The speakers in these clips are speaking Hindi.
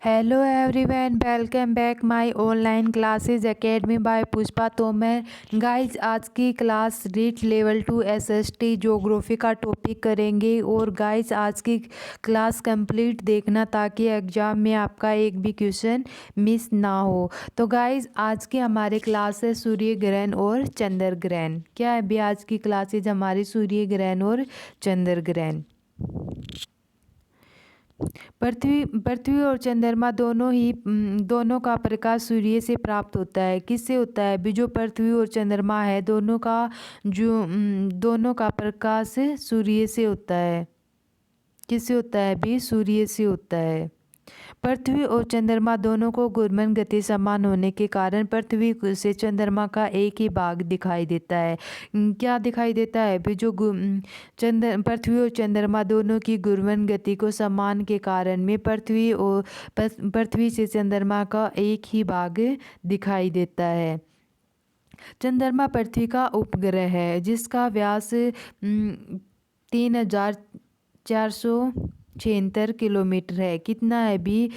Hello everyone, welcome back my online classes academy by Pushpa Tomar. Guys, आज की class REET level 2 SST geography का टॉपिक करेंगे। और गाइस, आज की क्लास कंप्लीट देखना ताकि एग्जाम में आपका एक भी क्वेश्चन मिस ना हो। तो गाइस, आज की हमारे क्लास है सूर्य ग्रहण और चंद्र ग्रहण। क्या है भी आज की क्लासेज हमारी सूर्य ग्रहण और चंद्र ग्रहण। पृथ्वी और चंद्रमा दोनों का प्रकाश सूर्य से प्राप्त होता है। किससे होता है भी? जो पृथ्वी और चंद्रमा है दोनों का प्रकाश सूर्य से होता है। किससे होता है भी? सूर्य से होता है। पृथ्वी और चंद्रमा दोनों को घूर्णन गति समान होने के कारण पृथ्वी से चंद्रमा का एक ही भाग दिखाई देता है। क्या दिखाई देता है भी? जो पृथ्वी और चंद्रमा दोनों की घूर्णन गति को समान के कारण में पृथ्वी से चंद्रमा का एक ही भाग दिखाई देता है। चंद्रमा पृथ्वी का उपग्रह है जिसका व्यास 3476 किलोमीटर है। कितना है भी?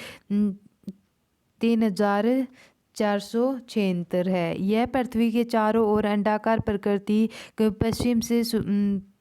3476 है। यह पृथ्वी के चारों ओर अंडाकार प्रकृति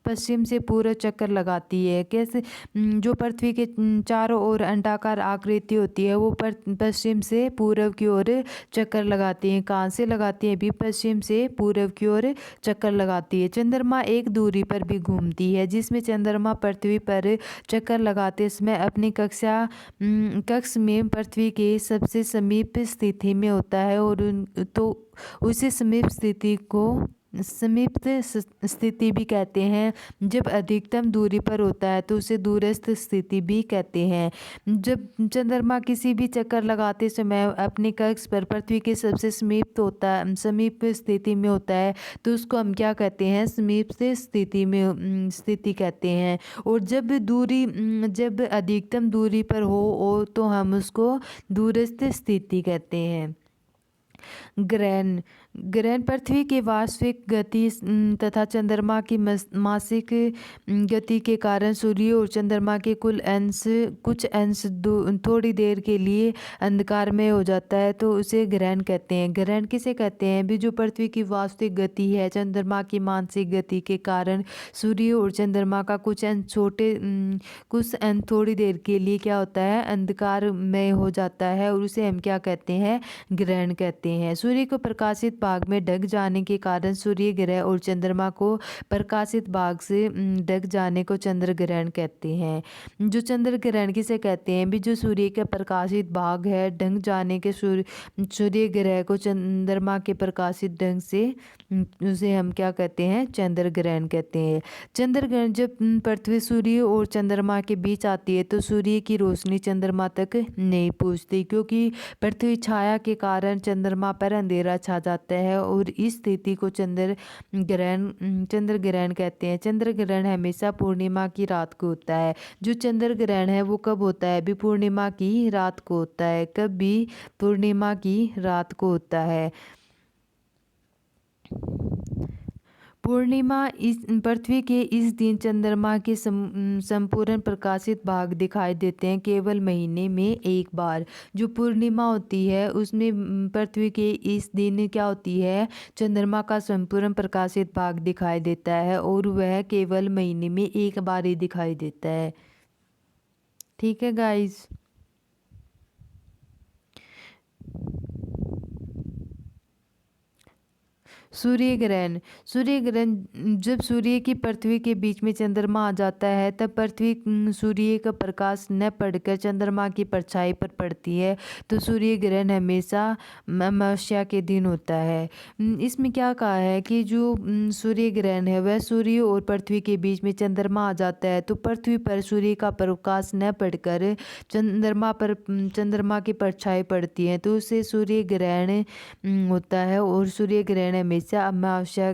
पश्चिम से पूर्व चक्कर लगाती है। कैसे? जो पृथ्वी के चारों ओर अंडाकार आकृति होती है वो पश्चिम से पूर्व की ओर चक्कर लगाती है। कहाँ से लगाती है भी? पश्चिम से पूर्व की ओर चक्कर लगाती है। चंद्रमा एक दूरी पर भी घूमती है जिसमें चंद्रमा पृथ्वी पर चक्कर लगाते समय अपनी कक्ष में पृथ्वी के सबसे समीप स्थिति में होता है और उसे समीप स्थिति भी कहते हैं। जब अधिकतम दूरी पर होता है तो उसे दूरस्थ स्थिति भी कहते हैं। जब चंद्रमा किसी भी चक्कर लगाते समय अपनी कक्ष पर पृथ्वी के सबसे समीप स्थिति में होता है तो उसको हम क्या कहते हैं? समीप से स्थिति कहते हैं। और जब अधिकतम दूरी पर हो तो हम उसको दूरस्थ स्थिति कहते हैं। ग्रहण पृथ्वी की वास्तविक गति तथा चंद्रमा की मासिक गति के कारण सूर्य और चंद्रमा के कुछ अंश थोड़ी देर के लिए अंधकार में हो जाता है तो उसे ग्रहण कहते हैं। ग्रहण किसे कहते हैं भी? जो पृथ्वी की वास्तविक गति है चंद्रमा की मानसिक गति के कारण सूर्य और चंद्रमा का कुछ अंश थोड़ी देर के लिए क्या होता है? अंधकार में हो जाता है और उसे हम क्या कहते हैं? ग्रहण कहते हैं। सूर्य को प्रकाशित भाग में ढक जाने के कारण सूर्य ग्रहण और चंद्रमा को प्रकाशित भाग से ढक जाने को चंद्र ग्रहण कहते हैं। जो चंद्र ग्रहण किसे कहते हैं भी? जो सूर्य का प्रकाशित भाग है ढक जाने के सूर्य ग्रहण को चंद्रमा के प्रकाशित ढंग से उसे हम क्या कहते हैं? चंद्र ग्रहण कहते हैं। चंद्र ग्रहण जब पृथ्वी सूर्य और चंद्रमा के बीच आती है तो सूर्य की रोशनी चंद्रमा तक नहीं पहुंचती क्योंकि पृथ्वी छाया के कारण चंद्रमा पर अंधेरा छा जाता है और इस स्थिति को चंद्र ग्रहण कहते हैं। चंद्र ग्रहण हमेशा पूर्णिमा की रात को होता है। जो चंद्र ग्रहण है वो कब होता है भी? पूर्णिमा की रात को होता है। कब भी? पूर्णिमा की रात को होता है। पूर्णिमा पृथ्वी के इस दिन चंद्रमा के संपूर्ण प्रकाशित भाग दिखाई देते हैं केवल महीने में एक बार। जो पूर्णिमा होती है उसमें पृथ्वी के इस दिन क्या होती है? चंद्रमा का संपूर्ण प्रकाशित भाग दिखाई देता है और वह केवल महीने में एक बार ही दिखाई देता है। ठीक है गाइस। सूर्य ग्रहण जब सूर्य की पृथ्वी के बीच में चंद्रमा आ जाता है तब पृथ्वी सूर्य का प्रकाश न पड़कर चंद्रमा की परछाई पर पड़ती है तो सूर्य ग्रहण हमेशा अमावस्या के दिन होता है। इसमें क्या कहा है कि जो सूर्य ग्रहण है वह सूर्य और पृथ्वी के बीच में चंद्रमा आ जाता है तो पृथ्वी पर सूर्य का प्रकाश न पड़कर चंद्रमा की परछाई पड़ती है तो उससे सूर्य ग्रहण होता है। और सूर्य ग्रहण हमेशा अमावस्या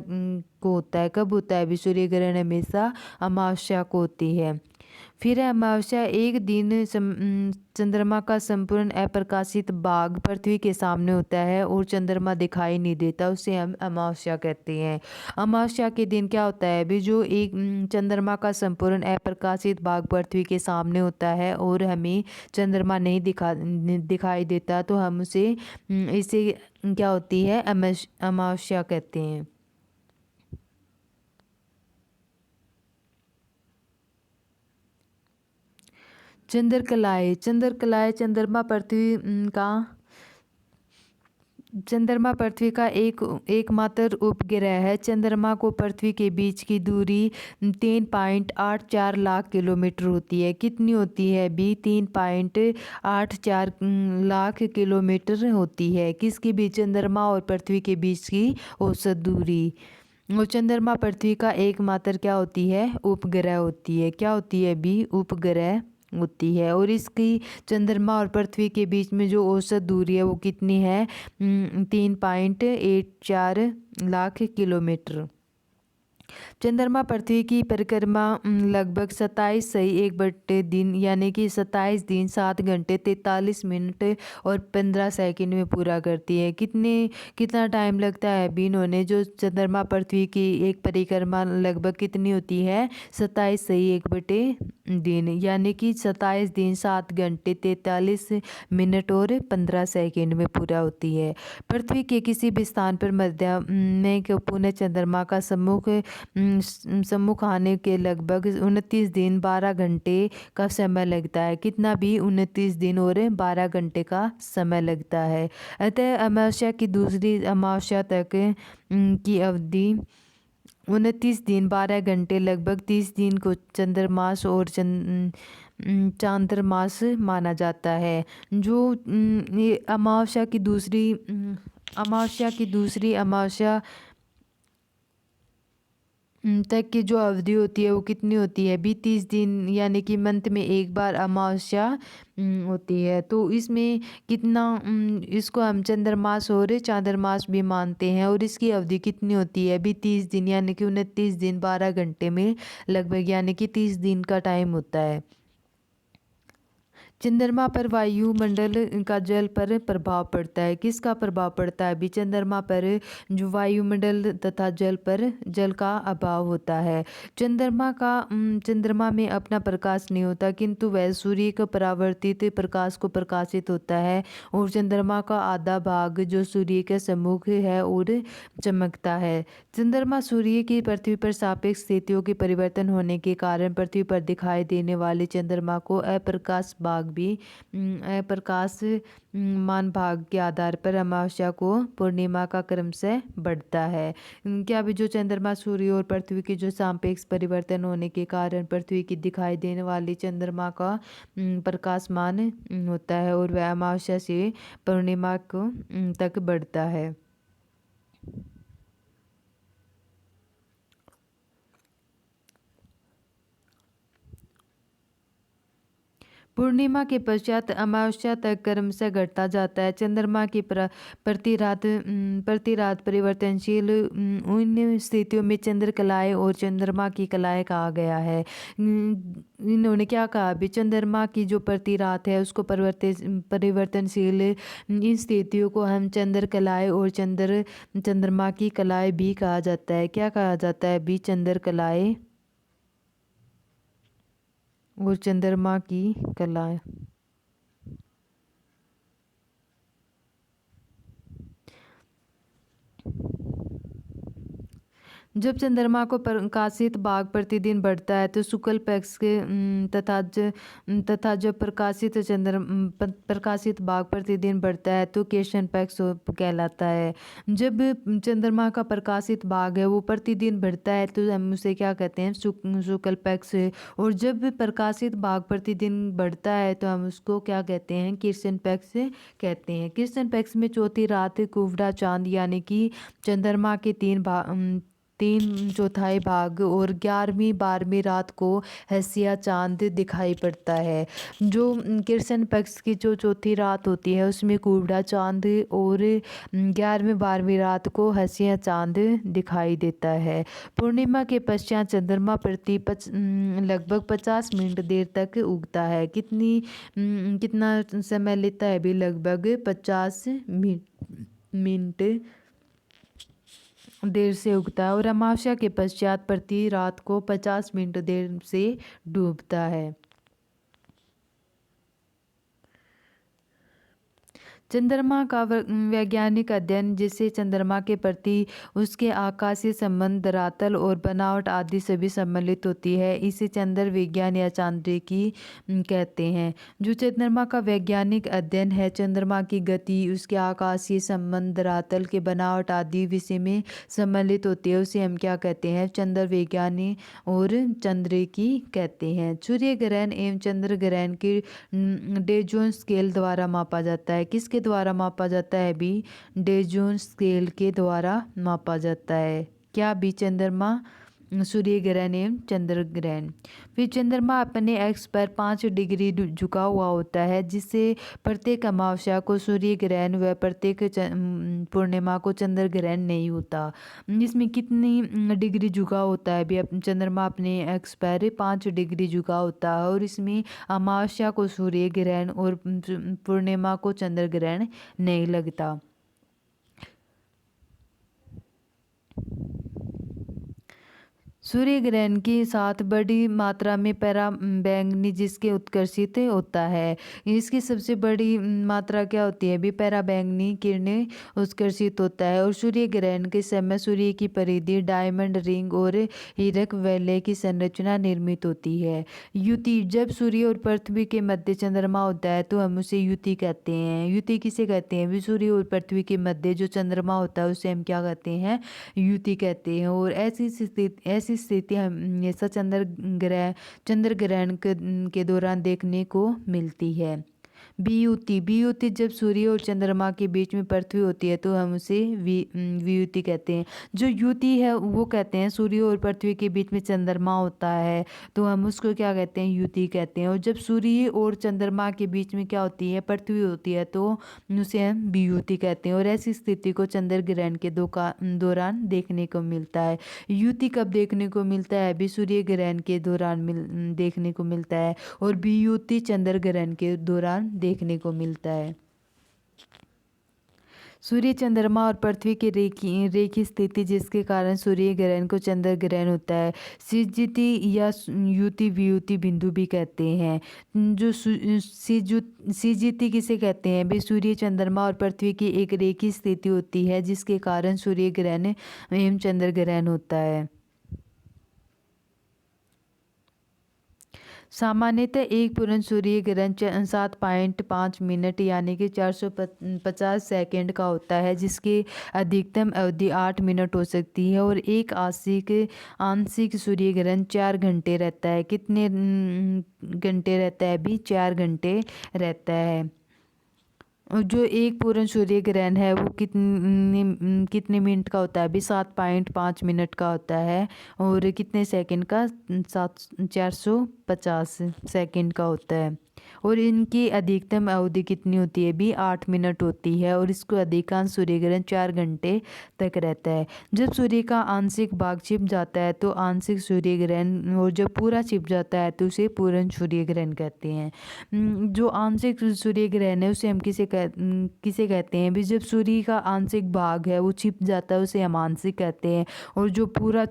को होता है। कब होता है भी? सूर्य ग्रहण हमेशा अमावस्या को होती है। फिर अमावस्या एक दिन चंद्रमा का संपूर्ण अप्रकाशित भाग पृथ्वी के सामने होता है और चंद्रमा दिखाई नहीं देता, उसे हम अमावस्या कहते हैं। अमावस्या के दिन क्या होता है अभी, जो एक चंद्रमा का संपूर्ण अप्रकाशित भाग पृथ्वी के सामने होता है और हमें चंद्रमा नहीं दिखाई देता, तो हम इसे क्या होती है, अमावस्या कहते हैं। चंद्रकलाएं चंद्रमा पृथ्वी का एकमात्र उपग्रह है। चंद्रमा को पृथ्वी के बीच की दूरी 3.84 लाख किलोमीटर होती है। कितनी होती है भी? 3.84 लाख किलोमीटर होती है। किसके बीच? चंद्रमा और पृथ्वी के बीच की औसत दूरी। और चंद्रमा पृथ्वी का एकमात्र क्या होती है? उपग्रह होती है। क्या होती है भी? उपग्रह होती है। और इसकी चंद्रमा और पृथ्वी के बीच में जो औसत दूरी है वो कितनी है? 3.84 लाख किलोमीटर। चंद्रमा पृथ्वी की परिक्रमा लगभग 27 यानी कि 27 दिन 7 घंटे 43 मिनट और 15 सेकंड में पूरा करती है। कितना टाइम लगता है अभी? इन्होंने जो चंद्रमा पृथ्वी की एक परिक्रमा लगभग कितनी होती है? 27 यानी कि 27 दिन 7 घंटे 43 मिनट और 15 सेकंड में पूरा होती है। पृथ्वी के किसी भी स्थान पर मध्य में पुनः चंद्रमा का सम्मुख आने के लगभग 29 दिन 12 घंटे का समय लगता है। कितना भी? 29 दिन और 12 घंटे का समय लगता है। अतः अमावस्या की दूसरी अमावस्या तक की अवधि 29 दिन 12 घंटे लगभग 30 दिन को चंद्रमास और चांद्रमास माना जाता है। जो ये अमावस्या की दूसरी अमावस्या तक की जो अवधि होती है वो कितनी होती है भी? 30 दिन, यानी कि मंथ में एक बार अमावस्या होती है। तो इसमें कितना इसको हम चंद्रमास और चांद्रमास भी मानते हैं। और इसकी अवधि कितनी होती है भी? 30 दिन, यानी कि 29 दिन 12 घंटे में लगभग, यानी कि 30 दिन का टाइम होता है। चंद्रमा पर वायुमंडल का जल पर प्रभाव पड़ता है। किसका प्रभाव पड़ता है? भी चंद्रमा पर जो वायुमंडल तथा जल का अभाव होता है। चंद्रमा में अपना प्रकाश नहीं होता, किंतु वह सूर्य का परावर्तित प्रकाश को प्रकाशित होता है। और चंद्रमा का आधा भाग जो सूर्य के सम्मुख है और चमकता है। चंद्रमा सूर्य की पृथ्वी पर सापेक्ष स्थितियों के परिवर्तन होने के कारण पृथ्वी पर दिखाई देने वाले चंद्रमा को अप्रकाश मान भाग के आधार पर अमावस्या को पूर्णिमा का क्रम से बढ़ता है। क्या भी? जो चंद्रमा सूर्य और पृथ्वी की जो सापेक्ष परिवर्तन होने के कारण पृथ्वी की दिखाई देने वाली चंद्रमा का प्रकाशमान होता है और वह अमावस्या से पूर्णिमा को तक बढ़ता है। पूर्णिमा के पश्चात अमावस्या तक क्रमशः घटता जाता है। चंद्रमा की प्रति रात परिवर्तनशील उन स्थितियों में चंद्रकलाएं और चंद्रमा की कलाएं कहा गया है। इन्होंने क्या कहा भी? चंद्रमा की जो प्रति रात है उसको परिवर्तनशील इन स्थितियों को हम चंद्रकलाएं और चंद्रमा की कलाएं भी कहा जाता है। क्या कहा जाता है भी? चंद्रकलाएं और चंद्रमा की कलाएं। जब चंद्रमा को प्रकाशित भाग प्रतिदिन बढ़ता है तो शुक्ल पक्ष के तथा जब प्रकाशित भाग प्रतिदिन बढ़ता है तो कृष्ण पक्ष कहलाता है। जब चंद्रमा का प्रकाशित भाग है वो प्रतिदिन बढ़ता है तो हम उसे क्या कहते हैं? शुक्ल पक्ष। और जब प्रकाशित भाग प्रतिदिन बढ़ता है तो हम उसको क्या कहते हैं? कृष्ण पक्ष कहते हैं। कृष्ण पक्ष में चौथी रात कुवड़ा चांद, यानी कि चंद्रमा के 3/4 भाग और 11वीं 12वीं रात को हंसिया चांद दिखाई पड़ता है। जो कृष्ण पक्ष की जो चौथी रात होती है उसमें कुबड़ा चांद और 11वीं 12वीं रात को हंसिया चांद दिखाई देता है। पूर्णिमा के पश्चात चंद्रमा लगभग 50 मिनट देर तक उगता है। कितना समय लेता है भी? लगभग 50 मिनट देर से उगता है और अमावस्या के पश्चात प्रति रात को 50 मिनट देर से डूबता है। चंद्रमा का वैज्ञानिक अध्ययन, जिसे चंद्रमा के प्रति उसके आकाशीय संबंध, धरातल और बनावट आदि सभी सम्मिलित होती है, इसे चंद्र विज्ञान या चांद्रिकी कहते हैं। जो चंद्रमा का वैज्ञानिक अध्ययन है, चंद्रमा की गति, उसके आकाशीय संबंध, धरातल के बनावट आदि विषय में सम्मिलित होती है, उसे हम क्या कहते हैं? चंद्र विज्ञानी और चांद्रिकी कहते हैं। सूर्य ग्रहण एवं चंद्र ग्रहण की डेजोन स्केल द्वारा मापा जाता है। किसके द्वारा मापा जाता है भी? डेजोन स्केल के द्वारा मापा जाता है। क्या भी? चंद्रमा, सूर्य ग्रहण एवं चंद्र ग्रहण। फिर चंद्रमा अपने एक्स पर 5 डिग्री झुका हुआ होता है, जिससे प्रत्येक अमावस्या को सूर्य ग्रहण व प्रत्येक पूर्णिमा को चंद्र ग्रहण नहीं होता। इसमें कितनी डिग्री झुका होता है भी? चंद्रमा अपने एक्स पर 5 डिग्री झुका होता है और इसमें अमावस्या को सूर्य ग्रहण और पूर्णिमा को चंद्र ग्रहण नहीं लगता। सूर्य ग्रहण के साथ बड़ी मात्रा में पराबैंगनी जिसके उत्कर्षित होता है। इसकी सबसे बड़ी मात्रा क्या होती है भी? पराबैंगनी किरणें उत्कर्षित होता है। और सूर्य ग्रहण के समय सूर्य की परिधि, डायमंड रिंग और हीरक वलय की संरचना निर्मित होती है। युति, जब सूर्य और पृथ्वी के मध्य चंद्रमा होता है तो हम उसे युति कहते हैं। युति किसे कहते हैं भी? सूर्य और पृथ्वी के मध्य जो चंद्रमा होता है उसे हम क्या कहते हैं? युति कहते हैं। और ऐसी स्थिति हमेशा चंद्र ग्रहण के दौरान देखने को मिलती है। वियुति, जब सूर्य और चंद्रमा के बीच में पृथ्वी होती है तो हम उसे वियुति कहते हैं। जो युति है वो कहते हैं सूर्य और पृथ्वी के बीच में चंद्रमा होता है तो हम उसको क्या कहते हैं? युति कहते हैं। और जब सूर्य और चंद्रमा के बीच में क्या होती है? पृथ्वी होती है तो उसे हम वियुति कहते हैं। और ऐसी स्थिति को चंद्र ग्रहण के दौरान देखने को मिलता है। युति कब देखने को मिलता है? भी सूर्य ग्रहण के दौरान देखने को मिलता है और वियुति चंद्र ग्रहण के दौरान देखने को मिलता है। सूर्य, चंद्रमा और पृथ्वी की रेखी स्थिति जिसके कारण सूर्य ग्रहण को चंद्र ग्रहण होता है, सिज्जिति या युति वियुति बिंदु भी कहते हैं। जो सिज्जिति किसे कहते हैं भी? सूर्य, चंद्रमा और पृथ्वी की एक रेखी स्थिति होती है जिसके कारण सूर्य ग्रहण एवं चंद्र ग्रहण होता है। सामान्यतः एक पूर्ण सूर्य ग्रहण 7.5 मिनट यानी कि 450 सेकंड का होता है, जिसकी अधिकतम अवधि 8 मिनट हो सकती है। और एक आंशिक सूर्य ग्रहण 4 घंटे रहता है। कितने घंटे रहता है भी? 4 घंटे रहता है। और जो एक पूर्ण सूर्य ग्रहण है वो कितने मिनट का होता है भी? 7.5 मिनट का होता है। और कितने सेकंड का? 450 सेकंड का होता है। और इनकी अधिकतम अवधि कितनी होती है भी? 8 मिनट होती है। और इसको अधिकांश सूर्य ग्रहण 4 घंटे तक रहता है। जब सूर्य का आंशिक भाग छिप जाता है तो आंशिक सूर्य ग्रहण, और जब पूरा छिप जाता है तो उसे पूर्ण सूर्य ग्रहण कहते हैं। जो आंशिक सूर्य ग्रहण है उसे हम किसे कहते हैं भी? जब सूर्य का आंशिक भाग है वो छिप जाता है उसे हम आंशिक कहते हैं। और जो पूरा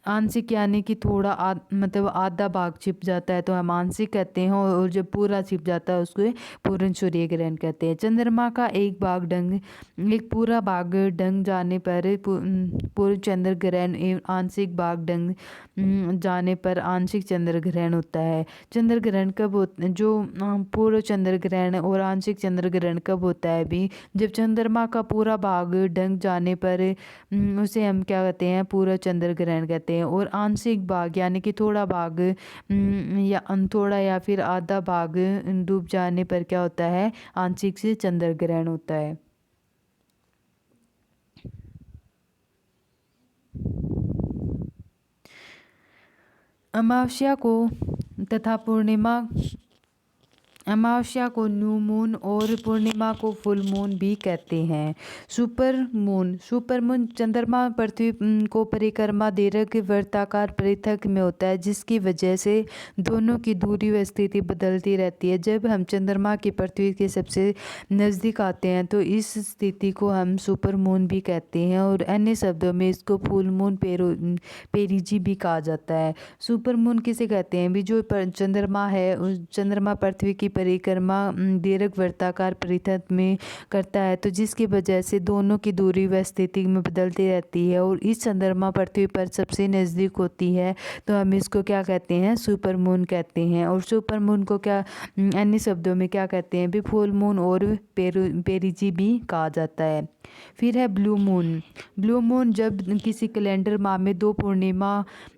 आंशिक यानी कि थोड़ा मतलब आधा भाग छिप जाता है तो हम आंशिक कहते हैं। और जब पूरा छिप जाता है उसको पूर्ण सूर्य ग्रहण कहते हैं। चंद्रमा का एक पूरा भाग ढंग जाने पर पूर्ण चंद्र ग्रहण एवं आंशिक भाग ढंग जाने पर आंशिक चंद्र ग्रहण होता है। चंद्र ग्रहण कब होता है? जो पूर्ण चंद्र ग्रहण और आंशिक चंद्र ग्रहण कब होता है भी? जब चंद्रमा का पूरा भाग ढंग जाने पर उसे हम क्या कहते हैं? पूरा चंद्र ग्रहण कहते हैं। और आंशिक भाग यानी कि थोड़ा भाग या फिर आधा भाग डूब जाने पर क्या होता है? आंशिक से चंद्र ग्रहण होता है। अमावस्या को तथा पूर्णिमा अमावस्या को न्यू मून और पूर्णिमा को फुल मून भी कहते हैं। सुपर मून चंद्रमा पृथ्वी को परिक्रमा दीर्घ वृत्ताकार पृथक में होता है, जिसकी वजह से दोनों की दूरी व स्थिति बदलती रहती है। जब हम चंद्रमा की पृथ्वी के सबसे नज़दीक आते हैं तो इस स्थिति को हम सुपर मून भी कहते हैं, और अन्य शब्दों में इसको फुल मून पेरिजी भी कहा जाता है। सुपर मून किसे कहते हैं? भी जो चंद्रमा है, उस चंद्रमा पृथ्वी की परिक्रमा दीर्घ वृत्ताकार परिपथ में करता है, तो जिसकी वजह से दोनों की दूरी व स्थिति में बदलती रहती है, और इस चंद्रमा पृथ्वी पर सबसे नज़दीक होती है, तो हम इसको क्या कहते हैं? सुपर मून कहते हैं। और सुपर मून को क्या अन्य शब्दों में क्या कहते हैं? भी फुल मून और पेरिजी भी कहा जाता है। फिर है ब्लू मून। ब्लू मून जब किसी कैलेंडर माह में 2 पूर्णिमा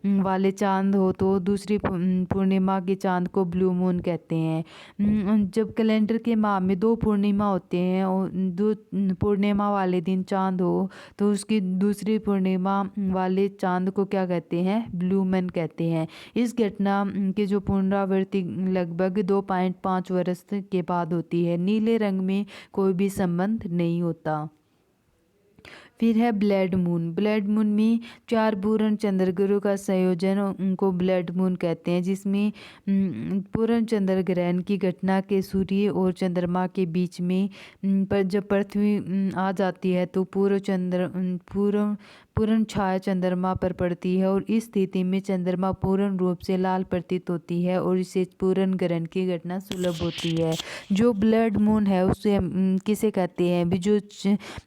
वाले चांद हो तो दूसरी पूर्णिमा के चांद को ब्लू मून कहते हैं। जब कैलेंडर के माह में 2 पूर्णिमा होते हैं और 2 पूर्णिमा वाले दिन चांद हो तो उसकी दूसरी पूर्णिमा वाले चांद को क्या कहते हैं? ब्लू मून कहते हैं। इस घटना की जो पुनरावृत्ति लगभग 2.5 वर्ष के बाद होती है। नीले रंग में कोई भी संबंध नहीं होता। फिर है ब्लड मून। ब्लड मून में 4 पूर्ण चंद्रग्रहों का संयोजन उनको ब्लड मून कहते हैं, जिसमें पूर्ण चंद्र ग्रहण की घटना के सूर्य और चंद्रमा के बीच में पर जब पृथ्वी आ जाती है तो पूर्ण छाया चंद्रमा पर पड़ती है, और इस स्थिति में चंद्रमा पूर्ण रूप से लाल प्रतीत होती है और इसे पूर्ण ग्रहण की घटना सुलभ होती है। जो ब्लड मून है उसे किसे कहते हैं? भी जो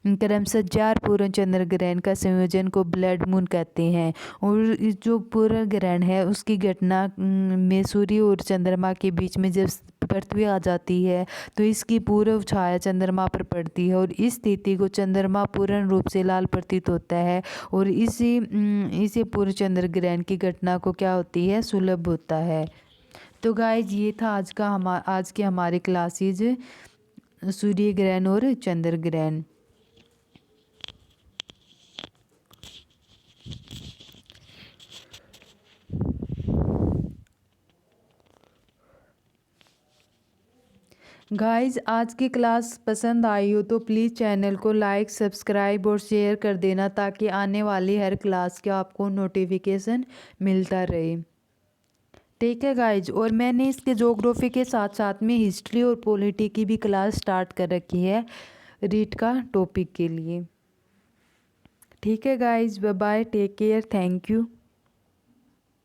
क्रमशः 4 पूर्ण चंद्र ग्रहण का संयोजन को ब्लड मून कहते हैं, और जो पूर्ण ग्रहण है उसकी घटना में सूर्य और चंद्रमा के बीच में जब पृथ्वी आ जाती है तो इसकी पूर्व छाया चंद्रमा पर पड़ती है, और इस स्थिति को चंद्रमा पूर्ण रूप से लाल प्रतीत होता है, और इसी पूर्ण चंद्र ग्रहण की घटना को क्या होती है? सुलभ होता है। तो गाइज ये था आज के हमारे क्लासेज सूर्य ग्रहण और चंद्र ग्रहण। गाइज आज की क्लास पसंद आई हो तो प्लीज़ चैनल को लाइक, सब्सक्राइब और शेयर कर देना, ताकि आने वाली हर क्लास का आपको नोटिफिकेशन मिलता रहे। ठीक है गाइज, और मैंने इसके ज्योग्राफी के साथ साथ में हिस्ट्री और पॉलिटी की भी क्लास स्टार्ट कर रखी है रीट का टॉपिक के लिए। ठीक है guys, bye bye, take care, thank you.